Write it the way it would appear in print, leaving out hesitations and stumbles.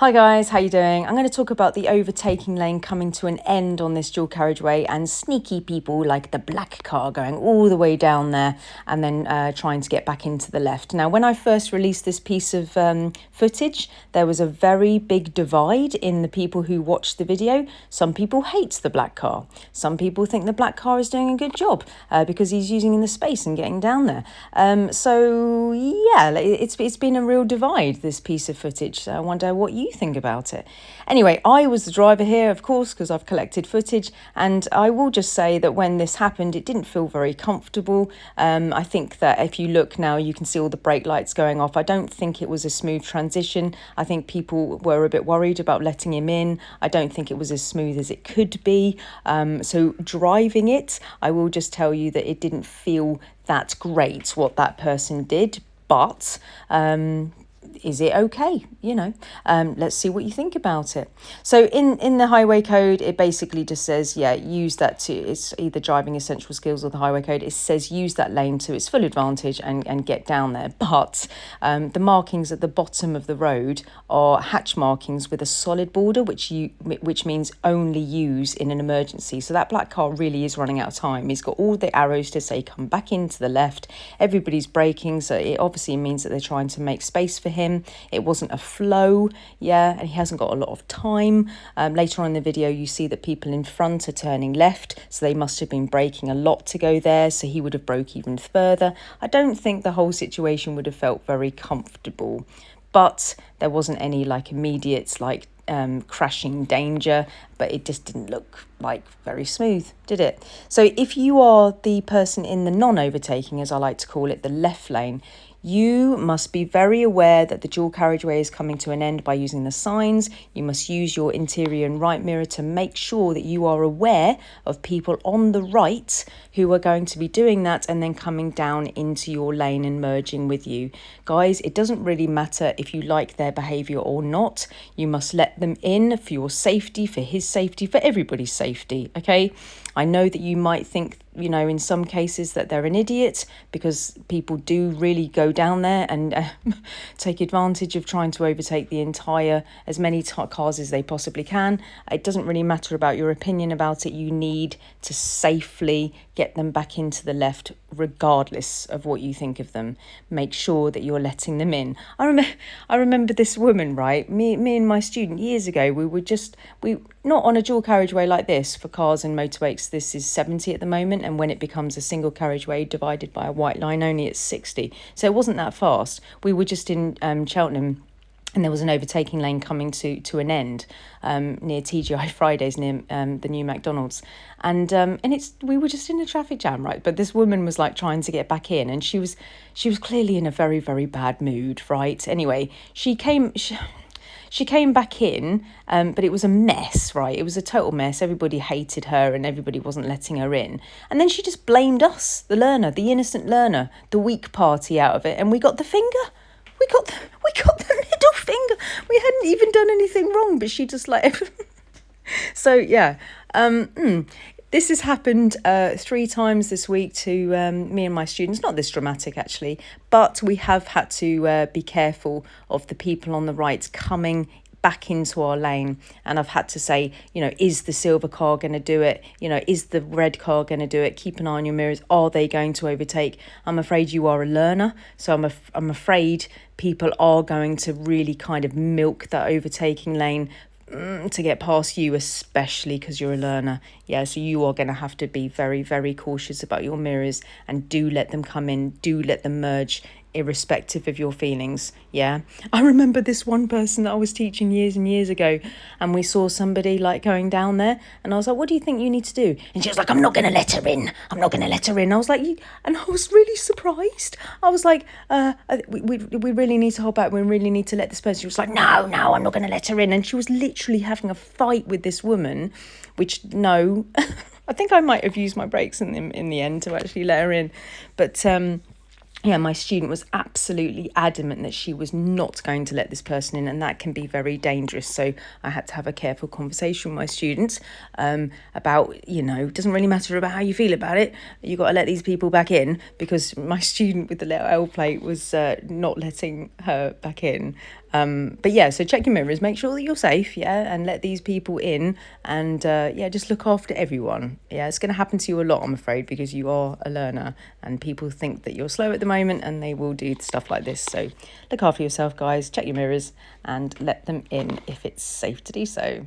Hi guys, how you doing? I'm going to talk about the overtaking lane coming to an end on this dual carriageway and sneaky people like the black car going all the way down there and then trying to get back into the left. Now, when I first released this piece of footage, there was a very big divide in the people who watched the video. Some people hate the black car. Some people think the black car is doing a good job because he's using the space and getting down there. So yeah, it's been a real divide, this piece of footage. So I wonder what you think about it. Anyway, I was the driver here, of course, because I've collected footage, and I will just say that when this happened, it didn't feel very comfortable. I think that if you look now, you can see all the brake lights going off. I don't think it was a smooth transition. I think people were a bit worried about letting him in. I don't think it was as smooth as it could be. So driving it, I will just tell you that it didn't feel that great what that person did, but is it okay? Let's see what you think about it. So in the highway code, it basically just says, use that to, it's either driving essential skills or the highway code. It says use that lane to its full advantage and get down there. But the markings at the bottom of the road are hatch markings with a solid border, which means only use in an emergency. So that black car really is running out of time. He's got all the arrows to say come back into the left. Everybody's braking, so it obviously means that they're trying to make space for him. It wasn't a flow, and he hasn't got a lot of time. Later on in the video, you see that people in front are turning left, so they must have been braking a lot to go there, so he would have broke even further. I don't think the whole situation would have felt very comfortable, but there wasn't any immediate crashing danger, but it just didn't look very smooth, did it? So if you are the person in the non-overtaking, as I like to call it, the left lane, you must be very aware that the dual carriageway is coming to an end by using the signs. You must use your interior and right mirror to make sure that you are aware of people on the right who are going to be doing that and then coming down into your lane and merging with you. Guys, it doesn't really matter if you like their behaviour or not. You must let them in for your safety, for his safety, for everybody's safety, okay? I know that you might think, in some cases that they're an idiot because people do really go down there and take advantage of trying to overtake as many cars as they possibly can. It doesn't really matter about your opinion about it. You need to safely get them back into the left regardless of what you think of them. Make sure that you're letting them in. I remember this woman, right? Me and my student years ago, we not on a dual carriageway like this for cars and motorbikes. This is 70 at the moment, and when it becomes a single carriageway divided by a white line only, it's 60. So it wasn't that fast. We were just in Cheltenham, and there was an overtaking lane coming to an end near TGI Fridays, near the new McDonald's. And we were just in a traffic jam, right? But this woman was trying to get back in, and she was clearly in a very, very bad mood, right? Anyway, she came back in, but it was a mess, right? It was a total mess. Everybody hated her and everybody wasn't letting her in. And then she just blamed us, the learner, the innocent learner, the weak party out of it. And we got the finger. We got the middle finger. We hadn't even done anything wrong, but she just So, yeah. This has happened 3 times this week to me and my students. Not this dramatic, actually, but we have had to be careful of the people on the right coming back into our lane. And I've had to say, is the silver car going to do it? Is the red car going to do it? Keep an eye on your mirrors. Are they going to overtake? I'm afraid you are a learner. So I'm afraid people are going to really kind of milk that overtaking lane to get past you, especially because you're a learner. So you are going to have to be very, very cautious about your mirrors, and do let them come in, do let them merge, irrespective of your feelings. I remember this one person that I was teaching years and years ago, and we saw somebody going down there, and I was like, what do you think you need to do? And she was like, I'm not going to let her in. I was like, and I was really surprised. I was like, we really need to hold back. We really need to let this person. She was like, no, I'm not going to let her in. And she was literally having a fight with this woman, which no, I think I might have used my brakes in the end to actually let her in. But my student was absolutely adamant that she was not going to let this person in, and that can be very dangerous. So I had to have a careful conversation with my students about, it doesn't really matter about how you feel about it. You got to let these people back in, because my student with the little L plate was not letting her back in. But yeah, so check your mirrors, make sure that you're safe, yeah, and let these people in, and yeah, just look after everyone. Yeah, it's going to happen to you a lot, I'm afraid, because you are a learner and people think that you're slow at the moment and they will do stuff like this. So look after yourself, guys, check your mirrors and let them in if it's safe to do so.